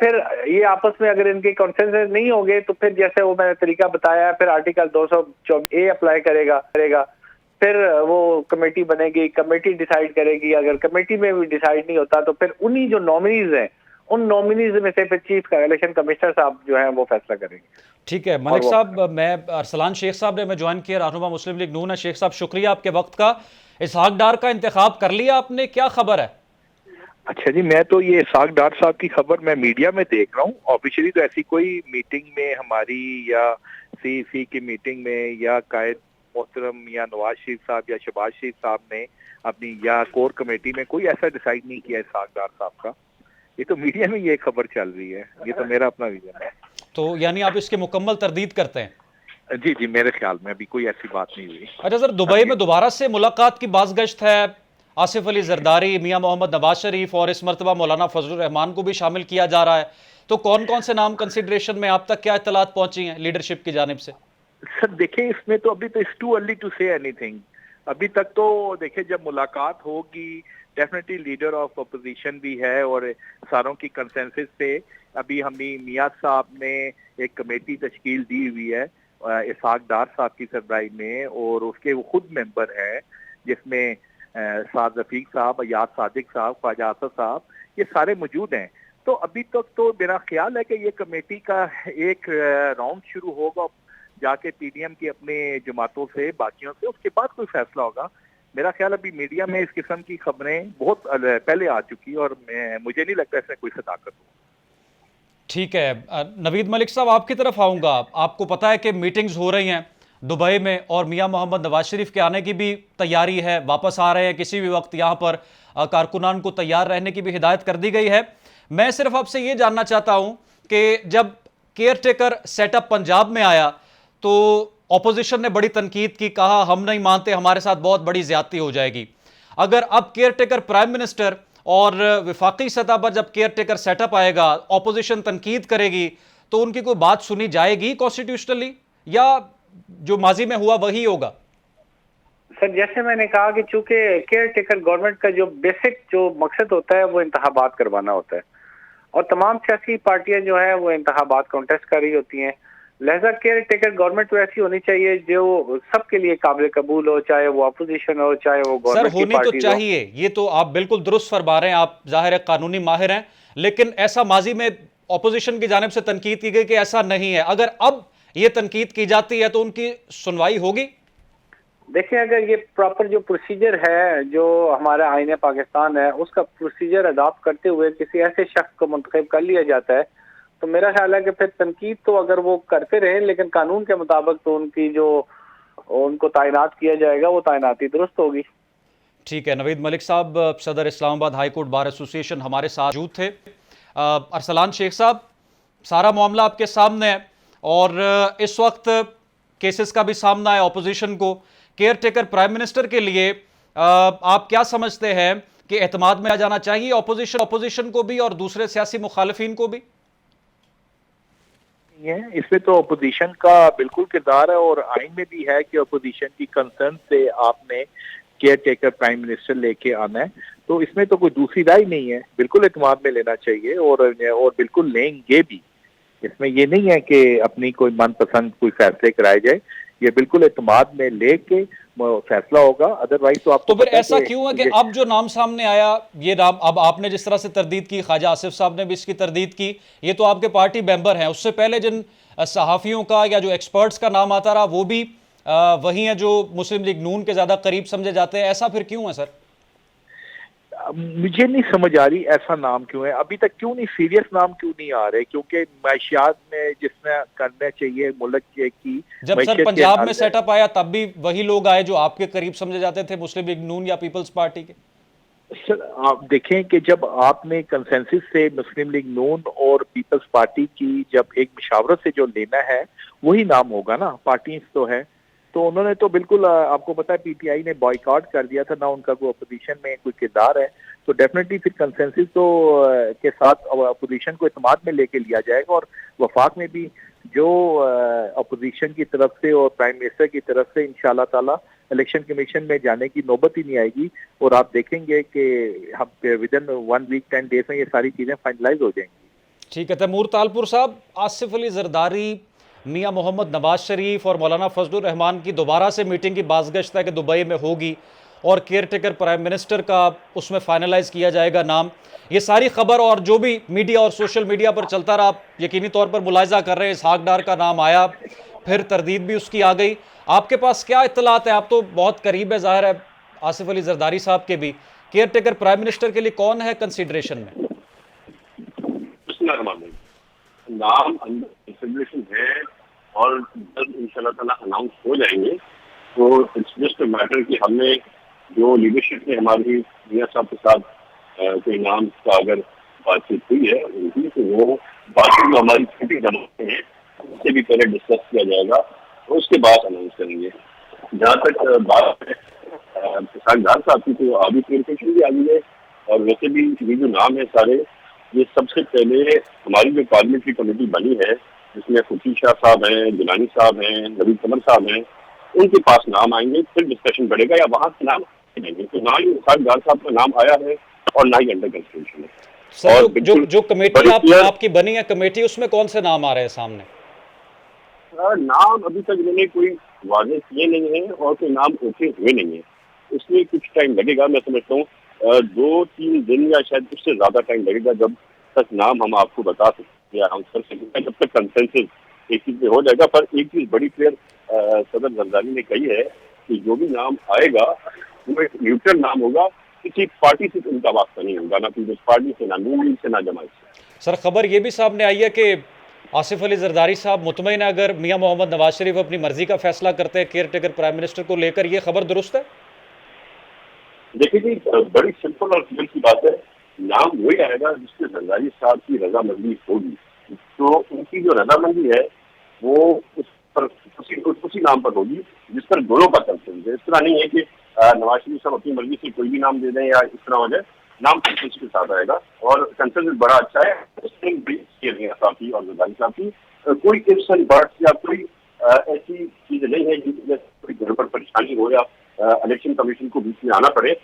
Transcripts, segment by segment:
پھر یہ آپس میں اگر ان کے کنسنسس نہیں ہوں گے تو پھر جیسے وہ میں نے طریقہ بتایا ہے، پھر آرٹیکل 224A اپلائی کرے گا، پھر وہ کمیٹی بنے گی، کمیٹی ڈیسائیڈ کرے گی، اگر کمیٹی میں بھی ڈیسائیڈ نہیں ہوتا تو پھر انہی جو نامنیز ہیں ان نامنیز میں سے پھر چیف الیکشن کمشنر صاحب جو ہیں وہ فیصلہ کریں گے۔ ٹھیک ہے ملک صاحب، میں ارسلان شیخ صاحب نے میں جوائن کیا، رہنما مسلم لیگ نون ہے۔ شیخ صاحب شکریہ آپ کے وقت کا۔ اسحاق ڈار کا انتخاب کر لیا آپ نے، کیا خبر ہے؟ اچھا جی، میں تو یہ اسحاق ڈار صاحب کی خبر میں میڈیا میں دیکھ رہا ہوں، آفیشلی تو ایسی کوئی میٹنگ میں ہماری یا سی کی میٹنگ میں یا قائد محترم یا نواز شریف صاحب یا شہباز شریف صاحب نے اپنی یا کور کمیٹی میں کوئی ایسا ڈیسائیڈ نہیں کیا اسحاق ڈار صاحب کا، یہ تو میڈیا میں یہ خبر چل رہی ہے، یہ تو میرا اپنا ویژن ہے۔ تو یعنی آپ اس کی مکمل تردید کرتے ہیں؟ جی میرے خیال میں ابھی کوئی ایسی بات نہیں ہوئی۔ اچھا سر، دبئی میں دوبارہ سے ملاقات کی باز گشت ہے، آصف علی زرداری، میاں محمد نواز شریف اور اس مرتبہ مولانا فضل الرحمان کو بھی شامل کیا جا رہا ہے، تو کون کون سے نام کنسیڈریشن میں آپ تک کیا اطلاعات پہنچی ہیں لیڈرشپ کی جانب سے؟ سر دیکھیں، اس میں تو ابھی تو اٹس ٹو ارلی ٹو سے اینی تھنگ، ابھی تک تو دیکھیں جب ملاقات ہوگی ڈیفینیٹلی لیڈر آف اپوزیشن بھی ہے اور ساروں کی کنسنسس پہ ابھی ہمیں میاں صاحب نے ایک کمیٹی تشکیل دی ہوئی ہے اسحاق ڈار صاحب کی سربراہی میں، اور اس کے وہ خود ممبر ہیں جس میں سعد رفیق صاحب، ایاز صادق صاحب، خواجہ آصف صاحب، یہ سارے موجود ہیں۔ تو ابھی تک تو میرا خیال ہے کہ یہ کمیٹی کا ایک راؤنڈ شروع ہوگا جا کے پی ڈی ایم کی اپنے جماعتوں سے، باقیوں سے، اس کے بعد کوئی فیصلہ ہوگا۔ میرا خیال ابھی میڈیا میں اس قسم کی خبریں بہت پہلے آ چکی اور مجھے نہیں لگتا اس میں کوئی صداقت ہو۔ ٹھیک ہے نوید ملک صاحب، آپ کی طرف آؤں گا۔ آپ کو پتا ہے کہ میٹنگز ہو رہی ہیں دبئی میں اور میاں محمد نواز شریف کے آنے کی بھی تیاری ہے، واپس آ رہے ہیں کسی بھی وقت، یہاں پر کارکنان کو تیار رہنے کی بھی ہدایت کر دی گئی ہے۔ میں صرف آپ سے یہ جاننا چاہتا ہوں کہ جب caretaker set up Punjab میں آیا تو اپوزیشن نے بڑی تنقید کی، کہا ہم نہیں مانتے، ہمارے ساتھ بہت بڑی زیادتی ہو جائے گی۔ اگر اب کیئر ٹیکر پرائم منسٹر اور وفاقی سطح پر جب کیئر ٹیکر سیٹ اپ آئے گا، اپوزیشن تنقید کرے گی تو ان کی کوئی بات سنی جائے گی کانسٹیٹیوشنلی، یا جو ماضی میں ہوا وہی ہوگا؟ سر جیسے میں نے کہا کہ چونکہ کیئر ٹیکر گورنمنٹ کا جو بیسک جو مقصد ہوتا ہے وہ انتخابات کروانا ہوتا ہے، اور تمام سیاسی پارٹیاں جو ہیں وہ انتخابات کانٹیسٹ کر رہی ہوتی ہیں، لہذا کیئر ٹیکر گورنمنٹ تو ایسی ہونی چاہیے جو سب کے لیے قابل قبول ہو، چاہے وہ اپوزیشن ہو چاہے وہ گورنمنٹ کی سر ہونی تو پارٹیز ہو۔ چاہیے، یہ تو آپ بالکل درست فرما رہے ہیں، آپ ظاہر ہے قانونی ماہر ہیں، لیکن ایسا ماضی میں اپوزیشن کی جانب سے تنقید کی گئی کہ ایسا نہیں ہے، اگر اب یہ تنقید کی جاتی ہے تو ان کی سنوائی ہوگی؟ دیکھیں اگر یہ پراپر جو پروسیجر ہے جو ہمارا آئین پاکستان ہے اس کا پروسیجر اڈاپٹ کرتے ہوئے کسی ایسے شخص کو منتخب کر لیا جاتا ہے تو میرا خیال ہے کہ پھر تنقید تو اگر وہ کرتے رہیں لیکن قانون کے مطابق تو ان کی جو ان کو تعینات کیا جائے گا وہ تعیناتی درست ہوگی۔ ٹھیک ہے نوید ملک صاحب، صدر اسلام آباد ہائی کورٹ بار ایسوسی ایشن ہمارے ساتھ موجود تھے۔ ارسلان شیخ صاحب، سارا معاملہ آپ کے سامنے ہے اور اس وقت کیسز کا بھی سامنا ہے اپوزیشن کو، کیئر ٹیکر پرائم منسٹر کے لیے آپ کیا سمجھتے ہیں کہ اعتماد میں آ جانا چاہیے اپوزیشن کو بھی اور دوسرے سیاسی مخالفین کو بھی؟ اس میں تو اپوزیشن کا بالکل کردار ہے اور آئین میں بھی ہے کہ اپوزیشن کی کنسرن سے آپ نے کیئر ٹیکر پرائم منسٹر لے کے آنا ہے، تو اس میں تو کوئی دوسری رائے نہیں ہے، بالکل اعتماد میں لینا چاہیے اور بالکل لیں گے بھی۔ اس میں یہ نہیں ہے کہ اپنی کوئی من پسند کوئی فیصلے کرائے جائے، یہ بالکل اعتماد میں لے کے فیصلہ ہوگا، ادروائز تو آپ کو تو پھر ایسا کیوں ہے کہ اب جو نام سامنے آیا، یہ نام اب آپ نے جس طرح سے تردید کی، خواجہ آصف صاحب نے بھی اس کی تردید کی، یہ تو آپ کے پارٹی ممبر ہیں، اس سے پہلے جن صحافیوں کا یا جو ایکسپرٹس کا نام آتا رہا وہ بھی وہی ہیں جو مسلم لیگ نون کے زیادہ قریب سمجھے جاتے ہیں، ایسا پھر کیوں ہے سر؟ مجھے نہیں سمجھ آ رہی ایسا نام کیوں ہے، ابھی تک کیوں نہیں سیریس نام کیوں نہیں آ رہے، کیونکہ معیشیات میں جس میں کرنا چاہیے ملک کی جب سر پنجاب میں سیٹ اپ آیا تب بھی وہی لوگ آئے جو آپ کے قریب سمجھے جاتے تھے مسلم لیگ نون یا پیپلز پارٹی کے؟ سر آپ دیکھیں کہ جب آپ نے کنسنسس سے مسلم لیگ نون اور پیپلز پارٹی کی جب ایک مشاورت سے جو لینا ہے وہی نام ہوگا نا، پارٹیز تو ہے، تو انہوں نے تو بالکل آپ کو پتا ہے پی ٹی آئی نے بائیکاٹ کر دیا تھا، نہ ان کا کوئی اپوزیشن میں کوئی کردار ہے، تو ڈیفینیٹلی پھر کنسنسس تو کے ساتھ اپوزیشن کو اعتماد میں لے کے لیا جائے گا، اور وفاق میں بھی جو اپوزیشن کی طرف سے اور پرائم منسٹر کی طرف سے انشاءاللہ تعالی الیکشن کمیشن میں جانے کی نوبت ہی نہیں آئے گی، اور آپ دیکھیں گے کہ ود ان 1 week 10 days میں یہ ساری چیزیں فائنلائز ہو جائیں گی۔ ٹھیک ہے تیمور تالپور صاحب، آصف علی زرداری، میاں محمد نواز شریف اور مولانا فضل الرحمان کی دوبارہ سے میٹنگ کی بازگشت ہے کہ دبئی میں ہوگی اور کیئر ٹیکر پرائم منسٹر کا اس میں فائنلائز کیا جائے گا نام. یہ ساری خبر اور جو بھی میڈیا اور سوشل میڈیا پر چلتا رہا، آپ یقینی طور پر ملاحظہ کر رہے ہیں اسحاق ڈار کا نام آیا، پھر تردید بھی اس کی آ گئی. آپ کے پاس کیا اطلاعات ہیں؟ آپ تو بہت قریب ہے ظاہر ہے آصف علی زرداری صاحب کے بھی. کیئر ٹیکر پرائم منسٹر کے لیے کون ہے کنسیڈریشن میں؟ نام کنسیڈریشن ہے اور جلد انشاءاللہ تعالیٰ اناؤنس ہو جائیں گے. تو اٹس جسٹ اے میٹر کہ ہم نے جو لیڈرشپ نے ہماری میاں صاحب کے ساتھ کوئی نام کا اگر بات چیت ہوئی ہے ان کی، تو وہ بات جو ہماری چھوٹی جماعتیں ہیں اس سے بھی پہلے ڈسکس کیا جائے گا اور اس کے بعد اناؤنس کریں گے. جہاں تک بات ہے اسحاق ڈار صاحب کی، تو ابھی کلیئرفیکیشن بھی آ گئی ہے. اور ویسے بھی یہ جو نام ہے سارے، یہ سب سے پہلے ہماری جو پارلیمنٹری کمیٹی بنی ہے جس میں خورشید شاہ صاحب ہیں، گیلانی صاحب ہیں، نوید قمر صاحب ہیں، ان کے پاس نام آئیں گے، پھر ڈسکشن بڑھے گا یا وہاں سے نام آئیں گے. تو نہ ہی اسحاق ڈار صاحب کا نام آیا ہے اور نہ ہی انڈر کنسیڈریشن ہے. سر جو کمیٹی آپ کی بنی ہے کمیٹی، اس میں کون سے نام آ رہے ہیں سامنے؟ نام ابھی تک انہوں نے کوئی واضح کیے نہیں ہیں اور کوئی نام اوکے ہوئے نہیں ہیں. اس میں کچھ ٹائم لگے گا. میں سمجھتا ہوں 2-3 دن یا شاید اس سے زیادہ ٹائم لگے گا جب تک نام ہم آپ کو بتا سکتے ہیں، اناؤنس کر سکیں گے، جب تک کنسنسس ایک چیز پہ ہو جائے گا. پر ایک چیز بڑی کلیئر صدر زرداری نے کہی ہے کہ جو بھی نام آئے گا وہ ایک نیوٹرل نام ہوگا، کسی پارٹی سے ان کا واسطہ نہیں ہوگا، نہ پیپلز پارٹی سے، نہ نون لیگ سے، نہ جماعت سے. سر خبر یہ بھی سامنے آئی ہے کہ آصف علی زرداری صاحب مطمئن ہے اگر میاں محمد نواز شریف اپنی مرضی کا فیصلہ کرتے ہیں کیئر ٹیکر پرائم منسٹر کو لے کر، یہ خبر درست ہے؟ دیکھیے جی، بڑی سمپل اور کلیئر سی بات ہے. نام وہی آئے گا جس سے زرداری صاحب کی رضامندی ہوگی. تو ان کی جو رضامندی ہے وہ اسی نام پر ہوگی جس پر دونوں کا کنسنس ہے. اس طرح نہیں ہے کہ نواز شریف صاحب اپنی مرضی سے کوئی بھی نام دے دیں یا اس طرح ہو جائے. نام کنسنس کے ساتھ آئے گا اور کنسنس بڑا اچھا ہے. صاحب اور زرداری صاحب کی کوئی ifs and buts یا کوئی ایسی چیز نہیں ہے جس میں کوئی گھر پر پریشانی ہو یا الیکشن کمیشن کو بیچ میں آنا پڑے.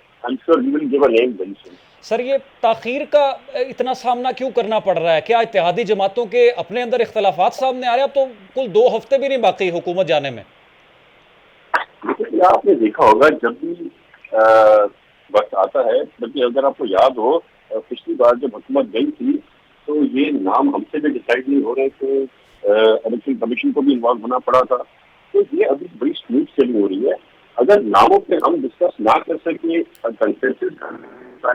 سر یہ تاخیر کا اتنا سامنا کیوں کرنا پڑ رہا ہے؟ کیا اتحادی جماعتوں کے اپنے اندر اختلافات سامنے آ رہے ہیں؟ اب تو کل 2 ہفتے بھی نہیں باقی حکومت جانے میں. آپ نے دیکھا ہوگا جب بھی وقت آتا ہے، بلکہ اگر آپ کو یاد ہو پچھلی بار جب حکومت گئی تھی تو یہ نام ہم سے بھی ڈیسائیڈ نہیں ہو رہے تھے، الیکشن کمیشن کو بھی انوالو ہونا پڑا تھا. تو یہ ابھی بڑی اسموتھ سیلنگ ہو رہی ہے. اگر ناموں پہ ہم ڈسکس نہ کر سکیں کنسنسس ہو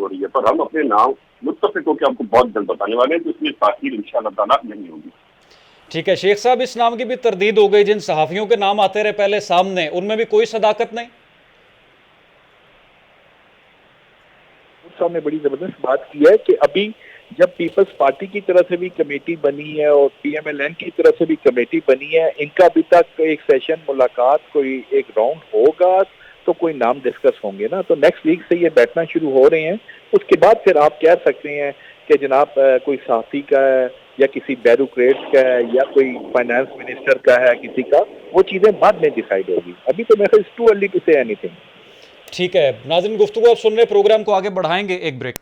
رہی ہے، پر ہم اپنے نام متفق ہو کے آپ کو بہت جلد بتانے والے ہیں، تو اس میں تاخیر انشاءاللہ تعالیٰ نہیں ہوگی. ٹھیک ہے شیخ صاحب، اس نام کی بھی تردید ہو گئی. جن صحافیوں کے نام آتے رہے پہلے سامنے، ان میں بھی کوئی صداقت نہیں. صاحب نے بڑی زبردست بات کی ہے کہ ابھی جب پیپلز پارٹی کی طرف سے بھی کمیٹی بنی ہے اور پی ایم ایل این کی طرف سے بھی کمیٹی بنی ہے، ان کا ابھی تک ایک سیشن ملاقات کوئی ایک راؤنڈ ہوگا تو کوئی نام ڈسکس ہوں گے نا. تو نیکسٹ ویک سے یہ بیٹھنا شروع ہو رہے ہیں. اس کے بعد پھر آپ کہہ سکتے ہیں کہ جناب کوئی صحافی کا ہے یا کسی بیوروکریٹ کا ہے یا کوئی فائنانس منسٹر کا ہے کسی کا، وہ چیزیں بعد میں ڈیسائیڈ ہوگی. ابھی تو میرے خیال ٹو ارلی ٹو سے اینی تھنگ. ٹھیک ہے ناظرین، گفتگو آپ سن رہے، پروگرام کو آگے بڑھائیں گے. ایک بریک.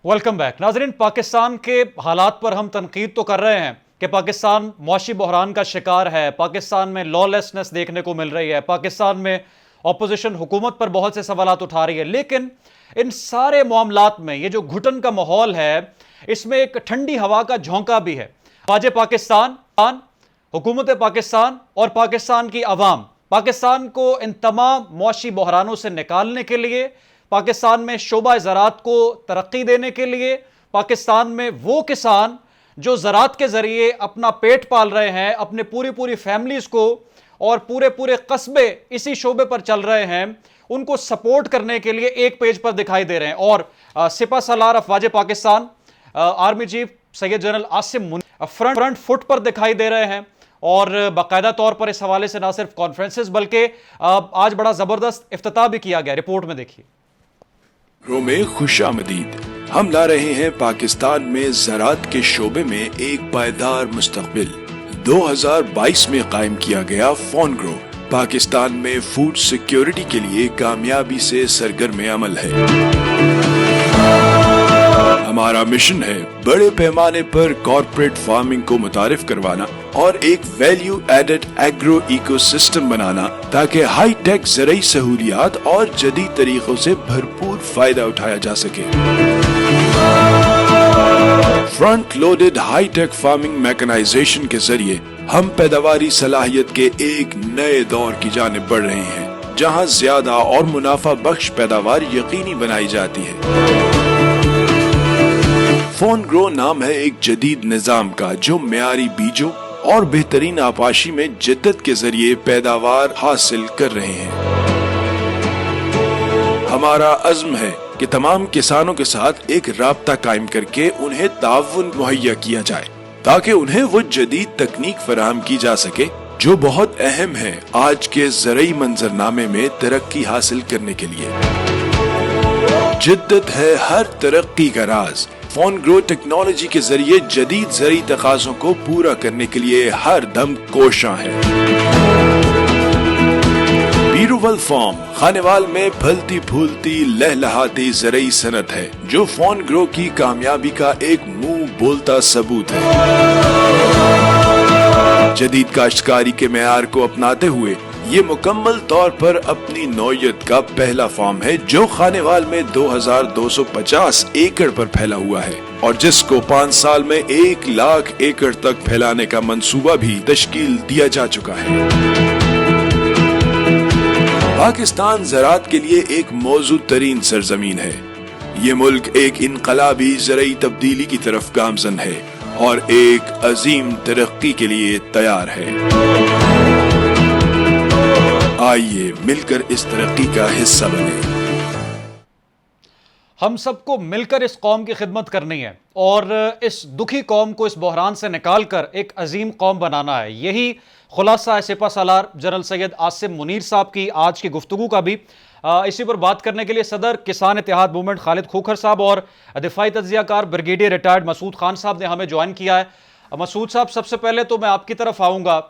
Welcome back. ناظرین، پاکستان کے حالات پر ہم تنقید تو کر رہے ہیں کہ پاکستان معاشی بحران کا شکار ہے، پاکستان میں لا لیسنس دیکھنے کو مل رہی ہے، پاکستان میں اپوزیشن حکومت پر بہت سے سوالات اٹھا رہی ہے. لیکن ان سارے معاملات میں یہ جو گھٹن کا ماحول ہے، اس میں ایک ٹھنڈی ہوا کا جھونکا بھی ہے. خواجہ پاکستان، حکومت پاکستان اور پاکستان کی عوام پاکستان کو ان تمام معاشی بحرانوں سے نکالنے کے لیے، پاکستان میں شعبہ زراعت کو ترقی دینے کے لیے، پاکستان میں وہ کسان جو زراعت کے ذریعے اپنا پیٹ پال رہے ہیں، اپنے پوری فیملیز کو اور پورے قصبے اسی شعبے پر چل رہے ہیں، ان کو سپورٹ کرنے کے لیے ایک پیج پر دکھائی دے رہے ہیں. اور سپہ سالار افواج Pakistan army chief Syed general Asim Munir front foot پر دکھائی دے رہے ہیں. اور باقاعدہ طور پر اس حوالے سے نہ صرف کانفرنسز بلکہ آج بڑا زبردست افتتاح بھی کیا گیا. رپورٹ میں دیکھیے. میں خوش آمدید. ہم لا رہے ہیں پاکستان میں زراعت کے شعبے میں ایک پائیدار مستقبل. 2022 میں قائم کیا گیا فون گرو پاکستان میں فوڈ سیکیورٹی کے لیے کامیابی سے سرگرم عمل ہے. ہمارا مشن ہے بڑے پیمانے پر کارپوریٹ فارمنگ کو متعارف کروانا اور ایک value added agro ecosystem بنانا تاکہ ہائی ٹیک زرعی سہولیات اور جدید طریقوں سے بھرپور فائدہ اٹھایا جا سکے. Front loaded high tech farming mechanisation کے ذریعے ہم پیداواری صلاحیت کے ایک نئے دور کی جانب بڑھ رہے ہیں جہاں زیادہ اور منافع بخش پیداوار یقینی بنائی جاتی ہے. فون گرو نام ہے ایک جدید نظام کا جو معیاری بیجوں اور بہترین آپاشی میں جدت کے ذریعے پیداوار حاصل کر رہے ہیں. ہمارا عزم ہے کہ تمام کسانوں کے ساتھ ایک رابطہ قائم کر کے انہیں تعاون مہیا کیا جائے تاکہ انہیں وہ جدید تکنیک فراہم کی جا سکے جو بہت اہم ہے آج کے زرعی منظرنامے میں ترقی حاصل کرنے کے لیے. جدت ہے ہر ترقی کا راز. فون گرو ٹیکنالوجی کے ذریعے جدید زرعی تقاضوں کو پورا کرنے کے لیے ہر دم کوشاں ہے. بیروول فارم خانیوال میں پھلتی پھولتی لہلہاتی زرعی صنعت ہے جو فون گرو کی کامیابی کا ایک منہ بولتا ثبوت ہے. جدید کاشتکاری کے معیار کو اپناتے ہوئے یہ مکمل طور پر اپنی نوعیت کا پہلا فارم ہے جو خانیوال میں 2250 ایکڑ پر پھیلا ہوا ہے اور جس کو 5 سال میں 1,00,000 ایکڑ تک پھیلانے کا منصوبہ بھی تشکیل دیا جا چکا ہے. پاکستان زراعت کے لیے ایک موزوں ترین سرزمین ہے. یہ ملک ایک انقلابی زرعی تبدیلی کی طرف گامزن ہے اور ایک عظیم ترقی کے لیے تیار ہے. آئیے مل کر اس ترقی کا حصہ بنیں. ہم سب کو مل کر اس قوم کی خدمت کرنی ہے اور اس دکھی قوم کو اس بحران سے نکال کر ایک عظیم قوم بنانا ہے. یہی خلاصہ ہے سپہ سالار جنرل سید عاصم منیر صاحب کی آج کی گفتگو کا بھی. اسی پر بات کرنے کے لیے صدر کسان اتحاد موومنٹ خالد کھوکھر صاحب اور دفاعی تجزیہ کار بریگیڈیئر ریٹائرڈ مسعود خان صاحب نے ہمیں جوائن کیا ہے. مسعود صاحب، سب سے پہلے تو میں آپ کی طرف آؤں گا.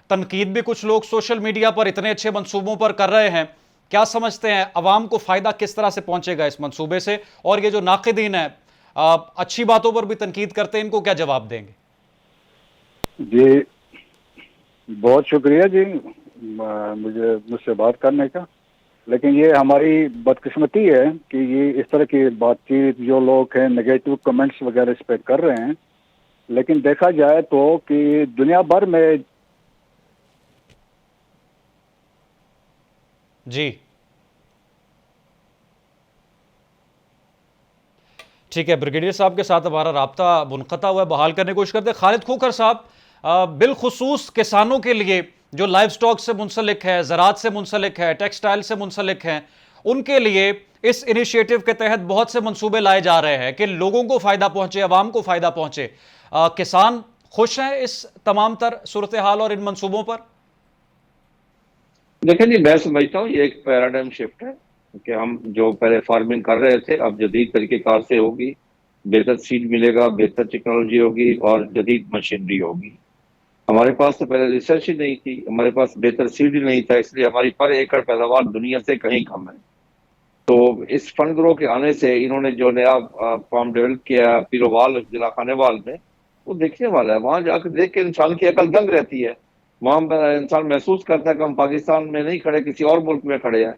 تنقید بھی کچھ لوگ سوشل میڈیا پر اتنے اچھے منصوبوں پر کر رہے ہیں، کیا سمجھتے ہیں عوام کو فائدہ کس طرح سے پہنچے گا اس منصوبے سے؟ اور یہ جو ناقدین ہیں اچھی باتوں پر بھی تنقید کرتے ہیں، ان کو کیا جواب دیں گے؟ جی بہت شکریہ جی مجھ سے بات کرنے کا. لیکن یہ ہماری بدقسمتی ہے کہ یہ اس طرح کی بات چیت جو لوگ ہیں نگیٹو کمنٹس وغیرہ اس پہ کر رہے ہیں. لیکن دیکھا جائے تو کہ دنیا بھر میں جی ٹھیک ہے، بریگیڈیئر صاحب کے ساتھ ہمارا رابطہ منقطع ہوا ہے، بحال کرنے کی کوشش کرتے ہیں. خالد کھوکھر صاحب، بالخصوص کسانوں کے لیے جو لائف سٹاک سے منسلک ہے، زراعت سے منسلک ہے، ٹیکسٹائل سے منسلک ہیں، ان کے لیے اس انیشیٹو کے تحت بہت سے منصوبے لائے جا رہے ہیں کہ لوگوں کو فائدہ پہنچے، عوام کو فائدہ پہنچے. کسان خوش ہیں اس تمام تر صورتحال اور ان منصوبوں پر؟ دیکھیں جی، میں سمجھتا ہوں یہ ایک پیراڈائم شفٹ ہے کہ ہم جو پہلے فارمنگ کر رہے تھے اب جدید طریقے کار سے ہوگی. بہتر سیڈ ملے گا، بہتر ٹیکنالوجی ہوگی اور جدید مشینری ہوگی. ہمارے پاس تو پہلے ریسرچ ہی نہیں تھی، ہمارے پاس بہتر سیڈ ہی نہیں تھا، اس لیے ہماری پر ایکڑ پیداوار دنیا سے کہیں کم ہے. تو اس فنڈ گرو کے آنے سے انہوں نے جو نیا فارم ڈیولپ کیا پیروال ضلع خانیوال میں، وہ دیکھنے والا ہے. وہاں جا کے دیکھ کے انسان کی عقل دنگ رہتی ہے. وہاں انسان محسوس کرتا ہے کہ ہم پاکستان میں نہیں کھڑے، کسی اور ملک میں کھڑے ہیں.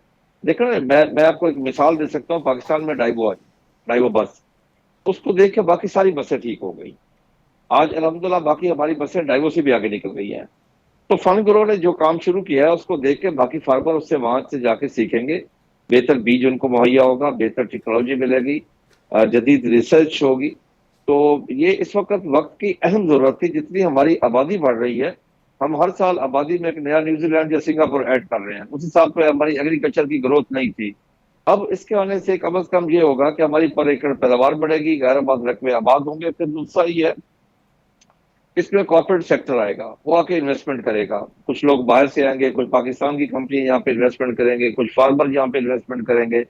دیکھیں میں آپ کو ایک مثال دے سکتا ہوں. پاکستان میں ڈائیو بس، اس کو دیکھ کے باقی ساری بسیں ٹھیک ہو گئی. آج الحمدللہ باقی ہماری بسیں ڈائیو سے بھی آگے نکل گئی ہیں. تو فنڈ گرو نے جو کام شروع کیا ہے اس کو دیکھ کے باقی فارمر اس سے وہاں سے جا کے سیکھیں گے. بہتر بیج ان کو مہیا ہوگا، بہتر ٹیکنالوجی ملے گی، جدید ریسرچ ہوگی. تو یہ اس وقت کی اہم ضرورت تھی. جتنی ہماری آبادی بڑھ رہی ہے، ہم ہر سال آبادی میں ایک نیا نیوزی لینڈ یا سنگاپور ایڈ کر رہے ہیں. اس حساب پہ ہماری ایگریکلچر کی گروتھ نہیں تھی. اب اس کے آنے سے کم از کم یہ ہوگا کہ ہماری پر ایکڑ پیداوار بڑھے گی، غیر آباد رقبے آباد ہوں گے. پھر دوسرا یہ ہے اس میں کارپوریٹ سیکٹر آئے گا, وہ آ کے انویسٹمنٹ کرے گا. کچھ لوگ باہر سے آئیں گے, کچھ پاکستان کی کمپنی یہاں پہ انویسٹمنٹ کریں گے, کچھ فارمر یہاں پہ انویسٹمنٹ کریں گے.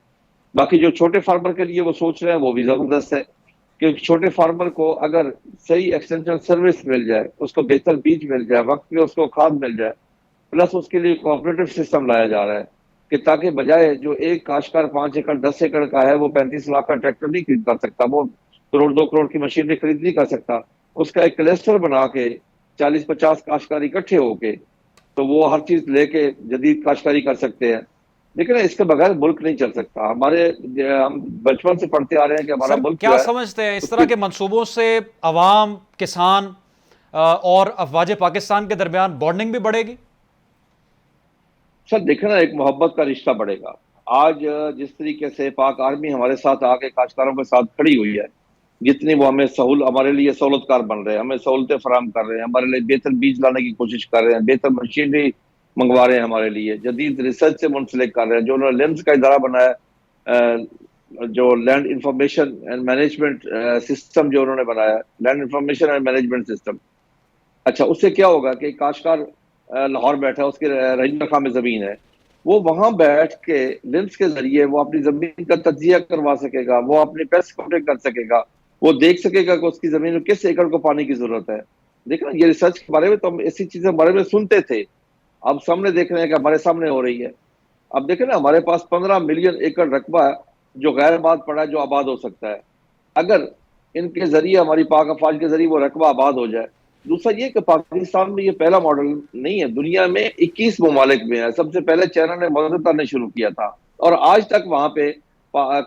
باقی جو چھوٹے فارمر کے لیے وہ سوچ رہے ہیں وہ بھی زبردست ہے کہ چھوٹے فارمر کو اگر صحیح ایکسٹینشن سروس مل جائے, اس کو بہتر بیج مل جائے, وقت پہ اس کو کھاد مل جائے, پلس اس کے لیے کوآپریٹو سسٹم لایا جا رہا ہے کہ تاکہ بجائے جو ایک کاشتکار 5 ایکڑ 10 ایکڑ کا ہے وہ 35 لاکھ کا ٹریکٹر نہیں خرید کر سکتا, وہ کروڑ 2 کروڑ کی مشینری خرید نہیں کر سکتا, اس کا ایک کلسٹر بنا کے 40-50 کاشتکار اکٹھے ہو کے تو وہ ہر چیز لے کے جدید کاشتکاری کر سکتے ہیں. لیکن اس کے بغیر ملک نہیں چل سکتا. ہم بچپن سے پڑھتے آ رہے ہیں کہ ہمارا ملک کیا سمجھتے ہیں اس طرح کے منصوبوں سے عوام, کسان اور افواج پاکستان کے درمیان بانڈنگ بھی بڑھے گی؟ سر دیکھیں نا, ایک محبت کا رشتہ بڑھے گا. آج جس طریقے سے پاک آرمی ہمارے ساتھ آ کے کاشتکاروں کے ساتھ کھڑی ہوئی ہے, جتنی وہ ہمارے لیے سہولت کار بن رہے ہیں, ہمیں سہولتیں فراہم کر رہے ہیں, ہمارے لیے بہتر بیج لانے کی کوشش کر رہے ہیں, بہتر مشینری منگوا رہے ہیں ہمارے لیے, جدید ریسرچ سے منسلک کر رہے ہیں, جو انہوں نے لینڈز کا ادارہ بنایا, جو land information and management system جو انہوں نے بنایا, land information and management system. اچھا, اس سے کیا ہوگا کہ کاشتکار لاہور بیٹھا, اس کے رحیم خان میں زمین ہے, وہ وہاں بیٹھ کے لینس کے ذریعے وہ اپنی زمین کا تجزیہ کروا سکے گا, وہ اپنی پیسٹ کاؤنٹنگ کر سکے گا, وہ دیکھ سکے گا کہ اس کی زمین میں کس ایکڑ کو پانی کی ضرورت ہے. دیکھنا یہ ریسرچ کے بارے میں تو ہم ایسی چیزیں بارے میں سنتے تھے, اب سامنے دیکھ رہے ہیں کہ ہمارے سامنے ہو رہی ہے. اب دیکھیں نا, ہمارے پاس 15 ملین ایکڑ رقبہ ہے جو غیر آباد پڑا ہے, جو آباد ہو سکتا ہے اگر ان کے ذریعے, ہماری پاک افواج کے ذریعے وہ رقبہ آباد ہو جائے. دوسرا یہ کہ پاکستان میں یہ پہلا ماڈل نہیں ہے, دنیا میں 21 ممالک میں ہے. سب سے پہلے چائنا نے مدد نے شروع کیا تھا اور آج تک وہاں پہ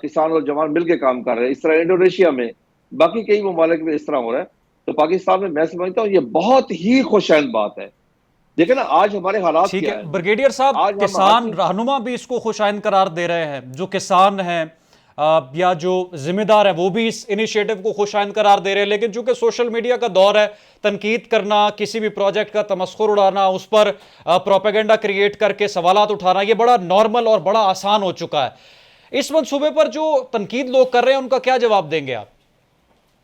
کسان اور جوان مل کے کام کر رہے ہیں. اس طرح انڈونیشیا میں, باقی کئی ممالک میں اس طرح ہو رہا ہے. تو پاکستان میں سمجھتا ہوں یہ بہت ہی خوشائند بات ہے. دیکھیں نا آج ہمارے حالات ٹھیک کیا ہے ہیں. بریگیڈیئر صاحب, کسان رہنما بھی اس کو خوشائند قرار دے رہے ہیں, جو کسان ہیں یا جو ذمہ دار ہے وہ بھی اس انیشیٹو کو خوشائند قرار دے رہے ہیں. لیکن چونکہ سوشل میڈیا کا دور ہے, تنقید کرنا, کسی بھی پروجیکٹ کا تمسخر اڑانا, اس پر پروپیگنڈا کریٹ کر کے سوالات اٹھانا, یہ بڑا نارمل اور بڑا آسان ہو چکا ہے. اس منصوبے پر جو تنقید لوگ کر رہے ہیں ان کا کیا جواب دیں گے آپ؟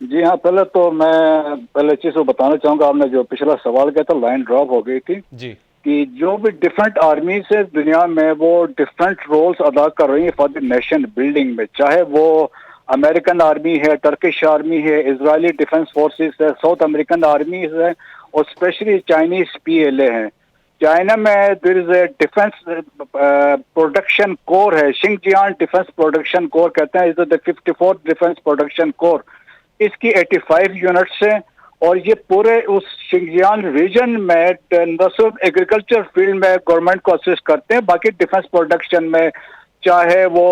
جی ہاں, پہلے تو میں پہلے چیز کو بتانا چاہوں گا, آپ نے جو پچھلا سوال کیا تھا لائن ڈراپ ہو گئی تھی جی, کہ جو بھی ڈفرینٹ آرمیز ہے دنیا میں وہ ڈفرینٹ رولز ادا کر رہی ہیں فار دی نیشن بلڈنگ میں, چاہے وہ امریکن آرمی ہے, ٹرکش آرمی ہے, اسرائیلی ڈیفنس فورسز ہے, ساؤتھ امریکن آرمیز ہے, اور اسپیشلی چائنیز PLA ہیں. چائنا میں دیر از اے ڈیفنس پروڈکشن کور ہے, شنگجیانگ ڈیفنس پروڈکشن کور کہتے ہیں, از دا 54th ڈیفنس پروڈکشن کور. اس کی 85 یونٹس ہیں اور یہ پورے اس شنگجیانگ ریجن میں نہ صرف ایگریکلچر فیلڈ میں گورنمنٹ کو اسسٹ کرتے ہیں, باقی ڈیفنس پروڈکشن میں, چاہے وہ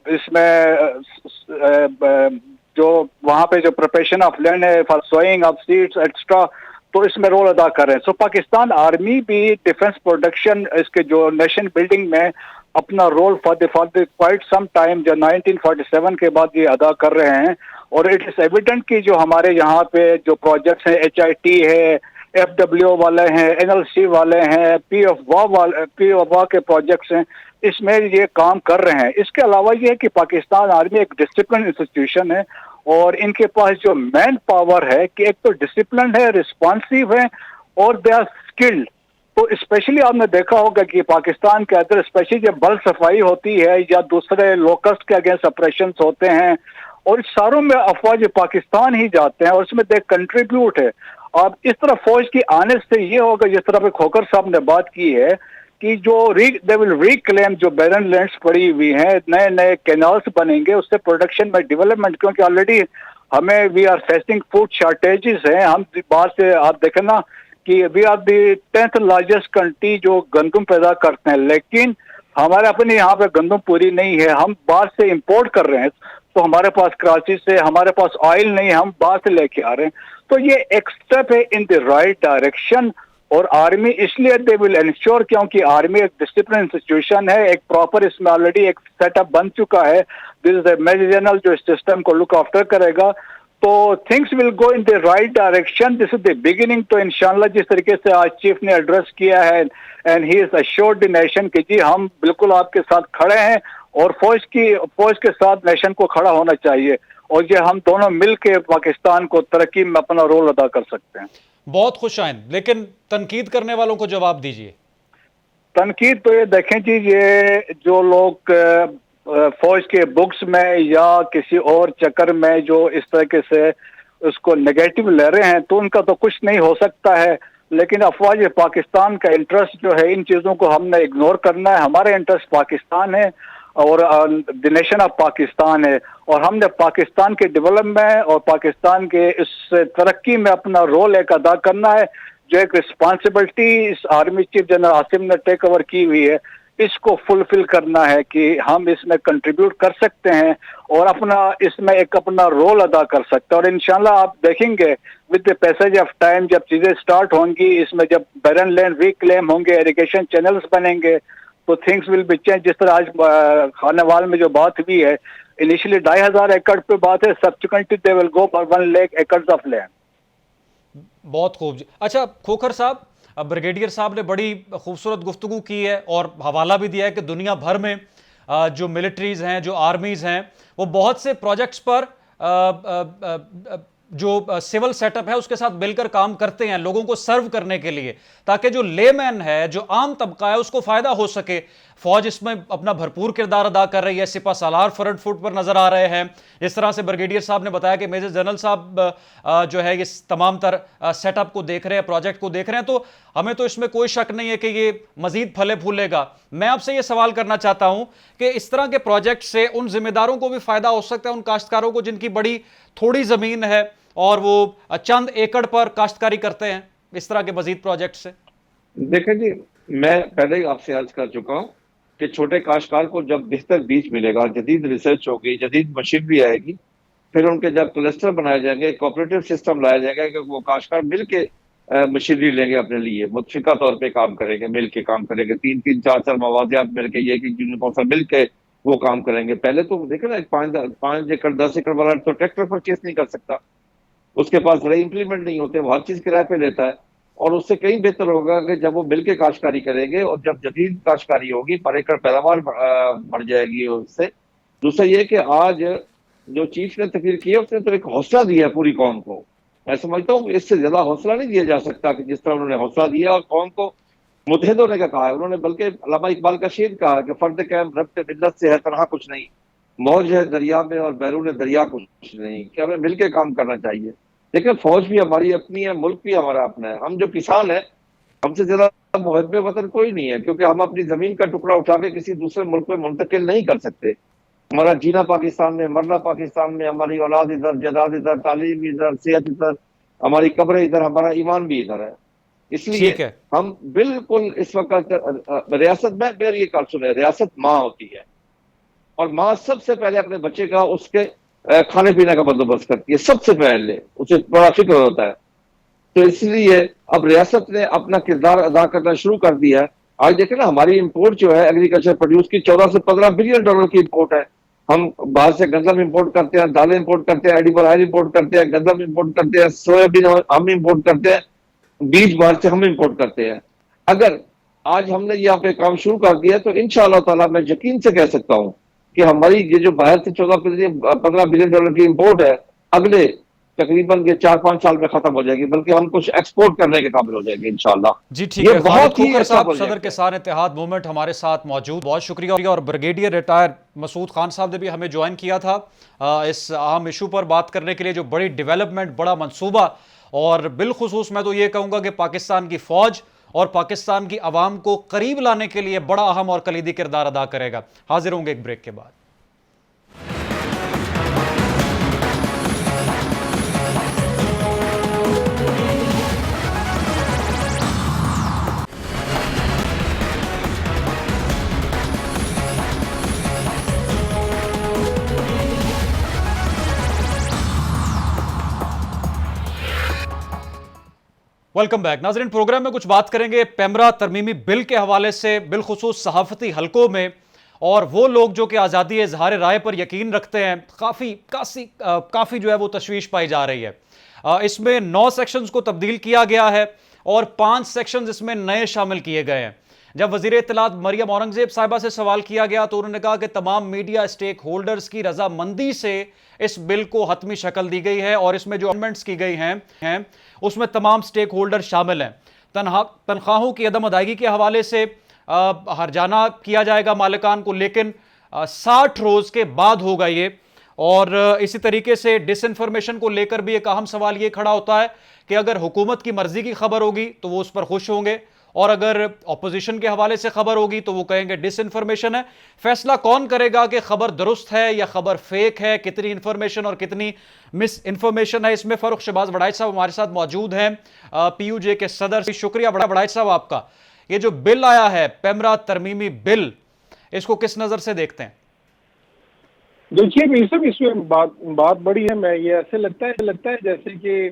اس میں جو وہاں پہ جو پریپریشن آف لینڈ ہے for sowing of seeds extra, تو اس میں رول ادا کر رہے ہیں. سو پاکستان آرمی بھی ڈیفنس پروڈکشن اس کے جو نیشن بلڈنگ میں اپنا role for quite some time جو 1947 کے بعد یہ ادا کر رہے ہیں. اور اٹ از ایویڈنٹ کہ جو ہمارے یہاں پہ جو پروجیکٹس ہیں, HIT ہے, FWO والے ہیں, NLC والے ہیں, PFWA کے پروجیکٹس ہیں, اس میں یہ کام کر رہے ہیں. اس کے علاوہ یہ ہے کہ پاکستان آرمی ایک ڈسپلن انسٹیٹیوشن ہے اور ان کے پاس جو مین پاور ہے کہ ایک تو ڈسپلن ہے, رسپانسیو ہے اور دے آر اسکلڈ. تو اسپیشلی آپ نے دیکھا ہوگا کہ پاکستان کے اندر اسپیشلی جب بل صفائی ہوتی ہے یا دوسرے لوکسٹ کے اگینسٹ آپریشنس ہوتے ہیں, اور اس ساروں میں افواج پاکستان ہی جاتے ہیں اور اس میں دے کنٹریبیوٹ ہے. اب اس طرح فوج کی آنے سے یہ ہوگا, جس طرح پہ کھوکر صاحب نے بات کی ہے, کہ جو دے ول ریکلیم جو بیرن لینڈس پڑی ہوئی ہیں, نئے نئے کینالس بنیں گے, اس سے پروڈکشن میں ڈیولپمنٹ, کیونکہ آلریڈی ہمیں we are facing food shortages ہیں. ہم باہر سے آپ دیکھیں نا کہ we are the 10th largest country جو گندم پیدا کرتے ہیں, لیکن ہمارے اپنے یہاں پہ گندم پوری نہیں ہے, ہم باہر سے امپورٹ کر رہے ہیں. تو ہمارے پاس کراچی سے ہمارے پاس آئل نہیں, ہم باہر سے لے کے آ رہے ہیں. تو یہ ایک اسٹیپ ہے ان دی رائٹ ڈائریکشن. اور آرمی اس لیے دے ول انشور, کیونکہ آرمی ایک ڈسپلن انسٹیٹیوشن ہے, ایک پراپر اس میں آلریڈی ایک سیٹ اپ بن چکا ہے. دس از اے میجر جنرل جو اس سسٹم کو لک آفٹر کرے گا. تو things will go in the right direction. This is the beginning. تو انشاءاللہ جس طریقے سے آج چیف نے ایڈریس کیا ہے, and he is assured the nation کہ جی ہم بالکل آپ کے ساتھ کھڑے ہیں, اور فوج کے ساتھ نیشن کو کھڑا ہونا چاہیے, اور یہ ہم دونوں مل کے پاکستان کو ترقی میں اپنا رول ادا کر سکتے ہیں. بہت خوش آئند، لیکن تنقید کرنے والوں کو جواب دیجیے۔ تنقید تو یہ دیکھیں جی، یہ جو لوگ فوج کے بکس میں یا کسی اور چکر میں جو اس طریقے سے اس کو نگیٹو لے رہے ہیں، تو ان کا تو کچھ نہیں ہو سکتا ہے، لیکن افواج پاکستان کا انٹرسٹ جو ہے ان چیزوں کو ہم نے اگنور کرنا ہے۔ ہمارا انٹرسٹ پاکستان ہے اور دی نیشن آف پاکستان ہے، اور ہم نے پاکستان کے ڈیولپمنٹ اور پاکستان کے اس ترقی میں اپنا رول ایک ادا کرنا ہے، جو ایک رسپانسبلٹی اس آرمی چیف جنرل عاصم نے ٹیک اوور کی ہوئی ہے، اس کو فلفل کرنا ہے کہ ہم اس میں کنٹریبیوٹ کر سکتے ہیں اور اپنا اس میں ایک اپنا رول ادا کر سکتے ہیں۔ اور انشاءاللہ آپ دیکھیں گے with the passage of time جب چیزیں سٹارٹ ہوں گی، اس میں جب بیرن لینڈ ریکلیم ہوں گے، اریگیشن چینلز بنیں گے، تو تھنگس ول بی چینج۔ جس طرح آج خانہ وال میں جو بات ہوئی ہے، انیشلی 2500 ایکڑ پہ بات ہے، subsequently they will go for 1 lakh acres of land. بہت خوب جی۔ اچھا کھوکھر صاحب، بریگیڈیئر صاحب نے بڑی خوبصورت گفتگو کی ہے اور حوالہ بھی دیا ہے کہ دنیا بھر میں جو ملٹریز ہیں، جو آرمیز ہیں، وہ بہت سے پروجیکٹس پر جو سول سیٹ اپ ہے اس کے ساتھ مل کر کام کرتے ہیں لوگوں کو سرو کرنے کے لیے، تاکہ جو لے مین ہے، جو عام طبقہ ہے، اس کو فائدہ ہو سکے۔ فوج اس میں اپنا بھرپور کردار ادا کر رہی ہے، سپہ سالار فرنٹ فٹ پر نظر آ رہے ہیں۔ اس طرح سے بریگیڈیئر صاحب نے بتایا کہ میجر جنرل صاحب جو ہے یہ تمام تر سیٹ اپ کو دیکھ رہے ہیں، پروجیکٹ کو دیکھ رہے ہیں، تو ہمیں تو اس میں کوئی شک نہیں ہے کہ یہ مزید پھلے پھولے گا۔ میں آپ سے یہ سوال کرنا چاہتا ہوں کہ اس طرح کے پروجیکٹ سے ان ذمہ داروں کو بھی فائدہ ہو سکتا ہے، ان کاشتکاروں کو جن کی بڑی تھوڑی زمین ہے اور وہ چند ایکڑ پر کاشتکاری کرتے ہیں، اس طرح کے مزید پروجیکٹ سے؟ دیکھیں جی، میں پہلے ہی آپ سے عرض کر چکا ہوں کہ چھوٹے کاشتکار کو جب بہتر بیج ملے گا، جدید ریسرچ ہوگی، جدید مشینری آئے گی، پھر ان کے جب کلسٹر بنائے جائیں گے، کوآپریٹو سسٹم لایا جائے گا کہ وہ کاشتکار مل کے مشینری لیں گے اپنے لیے، متفقہ طور پہ کام کریں گے، مل کے کام کریں گے، 3 4 موازیات مل کے، یہ کہ جن کو مل کے وہ کام کریں گے۔ پہلے تو دیکھیں نا، 5 ایکڑ 10 ایکڑ والا تو ٹریکٹر پرچیز نہیں کر سکتا، اس کے پاس بڑے امپلیمنٹ نہیں ہوتے، وہ ہر چیز کرائے پہ لیتا ہے، اور اس سے کہیں بہتر ہوگا کہ جب وہ مل کے کاشتکاری کریں گے اور جب جدید کاشتکاری ہوگی، پر ایکڑ پیداوار بڑھ جائے گی اس سے۔ دوسرا یہ کہ آج جو چیف نے تقریر کی ہے، اس نے تو ایک حوصلہ دیا ہے پوری قوم کو۔ میں سمجھتا ہوں کہ اس سے زیادہ حوصلہ نہیں دیا جا سکتا کہ جس طرح انہوں نے حوصلہ دیا اور قوم کو متحد ہونے کا کہا ہے انہوں نے، بلکہ علامہ اقبال کا شعر کہا کہ فرد قائم ربط ملت سے ہے تنہا کچھ نہیں، موج ہے دریا میں اور بیرون دریا کچھ نہیں، کہ ہمیں مل کے کام کرنا چاہیے۔ لیکن فوج بھی ہماری اپنی ہے، ملک بھی ہمارا اپنا ہے۔ ہم جو کسان ہیں، ہم سے زیادہ محب وطن کوئی نہیں ہے، کیونکہ ہم اپنی زمین کا ٹکڑا اٹھا کے کسی دوسرے ملک میں منتقل نہیں کر سکتے۔ ہمارا جینا پاکستان میں، مرنا پاکستان میں، ہماری اولاد ادھر، جائیداد ادھر، تعلیم ادھر، صحت ادھر، ہماری قبریں ادھر، ہمارا ایمان بھی ادھر ہے۔ اس لیے ہم بالکل اس وقت ریاست میں، میری یہ کال سنیں، ریاست ماں ہوتی ہے، اور ماں سب سے پہلے اپنے بچے کا، اس کے کھانے پینے کا بندوبست کرتی ہے، سب سے پہلے اسے بڑا فکر ہوتا ہے۔ تو اس لیے اب ریاست نے اپنا کردار ادا کرنا شروع کر دیا ہے۔ آج دیکھیں نا، ہماری امپورٹ جو ہے ایگریکلچر پروڈیوس کی 14 سے 15 بلین ڈالر کی امپورٹ ہے۔ ہم باہر سے گندم امپورٹ کرتے ہیں، دالیں امپورٹ کرتے ہیں، ایڈیبل آئل امپورٹ کرتے ہیں، گندم امپورٹ کرتے ہیں، سویابین ہم امپورٹ کرتے ہیں، بیج باہر سے ہم امپورٹ کرتے ہیں۔ اگر آج ہم نے یہاں پہ کام شروع کر دیا تو انشاءاللہ تعالیٰ میں یقین سے کہہ سکتا ہوں کہ ہماری یہ جو باہر سے 15 بلین ڈالر کی امپورٹ ہے، اگلے تقریباً یہ 4-5 سال میں ختم ہو جائے گی، بلکہ ہم کچھ ایکسپورٹ کرنے کے قابل ہو جائے گے انشاءاللہ۔ جی ٹھیک ہے، خالد کھوکھر صاحب صدر کسان اتحاد موومنٹ ہمارے ساتھ موجود، بہت شکریہ۔ اور بریگیڈیئر ریٹائر مسعود خان صاحب نے بھی ہمیں جوائن کیا تھا اس اہم ایشو پر بات کرنے کے لیے، جو بڑی ڈیولپمنٹ، بڑا منصوبہ، اور بالخصوص میں تو یہ کہوں گا کہ پاکستان کی فوج اور پاکستان کی عوام کو قریب لانے کے لیے بڑا اہم اور کلیدی کردار ادا کرے گا۔ حاضر ہوں گے ایک بریک کے بعد۔ ویلکم بیک ناظرین، پروگرام میں کچھ بات کریں گے پیمرا ترمیمی بل کے حوالے سے، بالخصوص صحافتی حلقوں میں، اور وہ لوگ جو کہ آزادی اظہار رائے پر یقین رکھتے ہیں، کافی جو ہے وہ تشویش پائی جا رہی ہے۔ اس میں 9 سیکشنز کو تبدیل کیا گیا ہے اور 5 سیکشنز اس میں نئے شامل کیے گئے ہیں۔ جب وزیر اطلاعات مریم اورنگزیب صاحبہ سے سوال کیا گیا تو انہوں نے کہا کہ تمام میڈیا اسٹیک ہولڈرز کی رضامندی سے اس بل کو حتمی شکل دی گئی ہے اور اس میں جو امینڈمنٹس کی گئی ہیں اس میں تمام اسٹیک ہولڈر شامل ہیں. تنخواہوں کی عدم ادائیگی کے حوالے سے ہرجانہ کیا جائے گا مالکان کو، لیکن 60 روز کے بعد ہوگا یہ. اور اسی طریقے سے ڈس انفارمیشن کو لے کر بھی ایک اہم سوال یہ کھڑا ہوتا ہے کہ اگر حکومت کی مرضی کی خبر ہوگی تو وہ اس پر خوش ہوں گے، اور اگر اپوزیشن کے حوالے سے خبر ہوگی تو وہ کہیں گے ڈس انفارمیشن ہے. فیصلہ کون کرے گا کہ خبر درست ہے یا خبر فیک ہے، کتنی انفارمیشن اور کتنی مس انفارمیشن ہے؟ اس میں فاروق شہباز وڑائچ صاحب ہمارے ساتھ موجود ہیں، پی یو جے کے صدر. شکریہ وڑائچ صاحب آپ کا. یہ جو بل آیا ہے پیمرا ترمیمی بل، اس کو کس نظر سے دیکھتے ہیں؟ دیکھیے سب اس میں بات بڑی ہے. میں یہ ایسے لگتا ہے جیسے کہ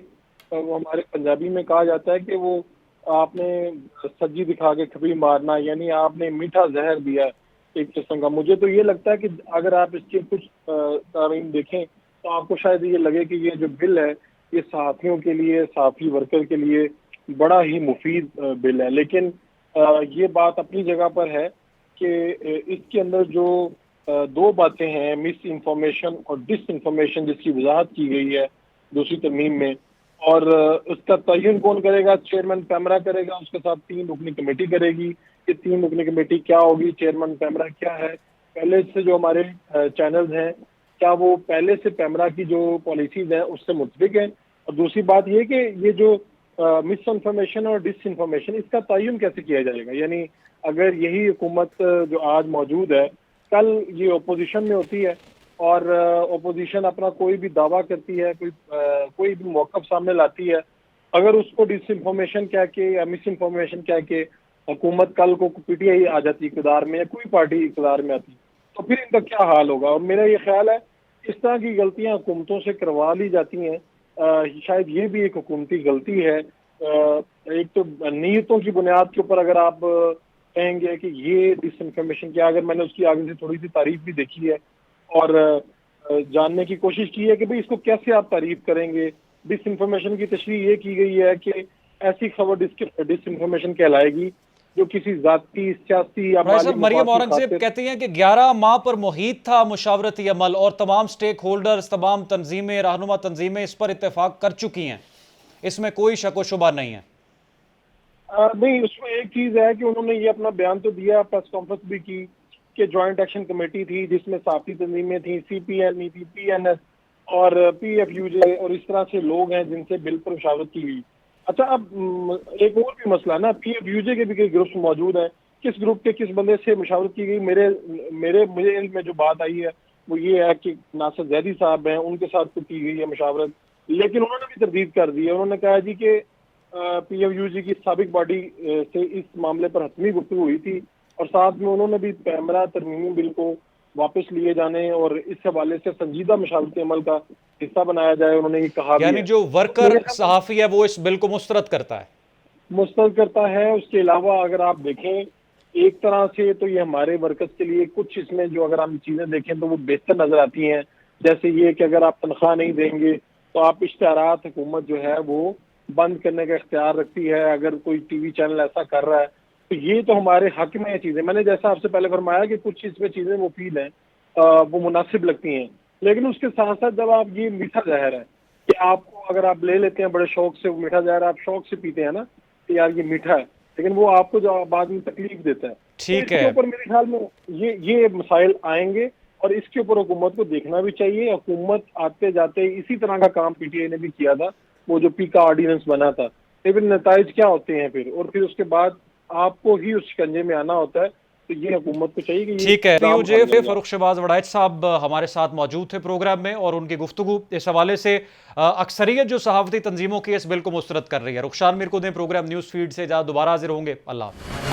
وہ ہمارے پنجابی میں کہا جاتا ہے کہ وہ آپ نے سجی دکھا کے کھپی مارنا، یعنی آپ نے میٹھا زہر دیا ایک قسم کا. مجھے تو یہ لگتا ہے کہ اگر آپ اس کے کچھ تعمیم دیکھیں تو آپ کو شاید یہ لگے کہ یہ جو بل ہے یہ صحافیوں کے لیے، صحافی ورکر کے لیے بڑا ہی مفید بل ہے. لیکن یہ بات اپنی جگہ پر ہے کہ اس کے اندر جو دو باتیں ہیں، مس انفارمیشن اور ڈس انفارمیشن، جس کی وضاحت کی گئی ہے دوسری ترمیم میں، اور اس کا تعین کون کرے گا؟ چیئرمین پیمرا کرے گا، اس کے ساتھ 3 رکنی کمیٹی کرے گی. یہ 3 رکنی کمیٹی کیا ہوگی؟ چیئرمین پیمرا کیا ہے؟ پہلے سے جو ہمارے چینلز ہیں کیا وہ پہلے سے پیمرا کی جو پالیسیز ہیں اس سے متفق ہیں؟ اور دوسری بات یہ کہ یہ جو مس انفارمیشن اور ڈس انفارمیشن، اس کا تعین کیسے کیا جائے گا؟ یعنی اگر یہی حکومت جو آج موجود ہے کل یہ اپوزیشن میں ہوتی ہے اور اپوزیشن اپنا کوئی بھی دعویٰ کرتی ہے، کوئی بھی موقف سامنے لاتی ہے، اگر اس کو ڈس انفارمیشن کہہ کے یا مس انفارمیشن کہہ کے حکومت کل کو پی ٹی آئی آ جاتی اقتدار میں یا کوئی پارٹی اقتدار میں آتی تو پھر ان کا کیا حال ہوگا؟ اور میرا یہ خیال ہے اس طرح کی غلطیاں حکومتوں سے کروا لی جاتی ہیں. شاید یہ بھی ایک حکومتی غلطی ہے. ایک تو نیتوں کی بنیاد کے اوپر اگر آپ کہیں گے کہ یہ ڈس انفارمیشن کیا، اگر میں نے اس کی آگے سے تھوڑی سی تعریف بھی دیکھی ہے اور جاننے کی کوشش کی ہے کہ بھئی اس کو کیسے آپ تعریف کریں گے. ڈس انفارمیشن کی تشریح یہ کی گئی ہے کہ ایسی خبر ڈس انفارمیشن کہلائے گی جو کسی ذاتی، سیاسی یا مالی مریم اورنگزیب کہتی ہیں کہ 11 ماہ پر محیط تھا مشاورتی عمل اور تمام سٹیک ہولڈرز، تمام تنظیمیں، رہنما تنظیمیں اس پر اتفاق کر چکی ہیں، اس میں کوئی شک و شبہ نہیں ہے. نہیں، اس میں ایک چیز ہے کہ انہوں نے یہ اپنا بیان تو دیا، پریس کانفرنس بھی کی کہ جوائنٹ ایکشن کمیٹی تھی جس میں صحافی تنظیمیں تھیں، سی پی این ای تھی، پی این ایس اور پی ایف یو جے، اور اس طرح سے لوگ ہیں جن سے بل پر مشاورت کی گئی. اچھا، اب ایک اور بھی مسئلہ نا، پی ایف یو جے کے بھی کئی گروپس موجود ہیں، کس گروپ کے کس بندے سے مشاورت کی گئی؟ میرے علم میں جو بات آئی ہے وہ یہ ہے کہ ناصر زیدی صاحب ہیں، ان کے ساتھ تو کی گئی ہے مشاورت، لیکن انہوں نے بھی تردید کر دی ہے. انہوں نے کہا جی کہ پی ایف یو جی کی سابق باڈی سے اس معاملے پر حتمی گفتگو ہوئی تھی اور ساتھ میں انہوں نے بھی پیمرا ترمیمی بل کو واپس لیے جانے اور اس حوالے سے سنجیدہ مشاورتی عمل کا حصہ بنایا جائے. انہوں نے یہ کہا، یعنی جو ورکر صحافی ہے وہ اس بل کو مسترد کرتا ہے. اس کے علاوہ اگر آپ دیکھیں ایک طرح سے تو یہ ہمارے ورکرز کے لیے کچھ اس میں جو اگر ہم چیزیں دیکھیں تو وہ بہتر نظر آتی ہیں، جیسے یہ کہ اگر آپ تنخواہ نہیں دیں گے تو آپ اشتہارات حکومت جو ہے وہ بند کرنے کا اختیار رکھتی ہے اگر کوئی ٹی وی چینل ایسا کر رہا ہے. تو یہ تو ہمارے حق میں یہ چیزیں، میں نے جیسا آپ سے پہلے فرمایا کہ کچھ اس میں چیزیں مفید ہیں، وہ مناسب لگتی ہیں، لیکن اس کے ساتھ ساتھ جب آپ یہ میٹھا زہر ہے کہ آپ کو اگر آپ لے لیتے ہیں بڑے شوق سے، وہ میٹھا زہر آپ شوق سے پیتے ہیں نا کہ یار یہ میٹھا ہے، لیکن وہ آپ کو جو بعد میں تکلیف دیتا ہے. ٹھیک ہے، اس کے اوپر میرے خیال میں یہ مسائل آئیں گے اور اس کے اوپر حکومت کو دیکھنا بھی چاہیے. حکومت آتے جاتے اسی طرح کا کام پی ٹی آئی نے بھی کیا تھا، وہ جو پیکا آرڈیننس بنا تھا، لیکن نتائج کیا ہوتے ہیں پھر، اور پھر اس کے بعد آپ کو ہی اس شکنجے میں آنا ہوتا ہے. تو یہ حکومت کو چاہیے کہ ٹھیک ہے. پی یو جے فاروق شہباز وڑائچ صاحب ہمارے ساتھ موجود تھے پروگرام میں اور ان کی گفتگو اس حوالے سے اکثریت جو صحافتی تنظیموں کی اس بل کو مسترد کر رہی ہے. رخشان میر کو دیں پروگرام نیوز فیڈ سے، جہاں دوبارہ حاضر ہوں گے. اللہ حافظ.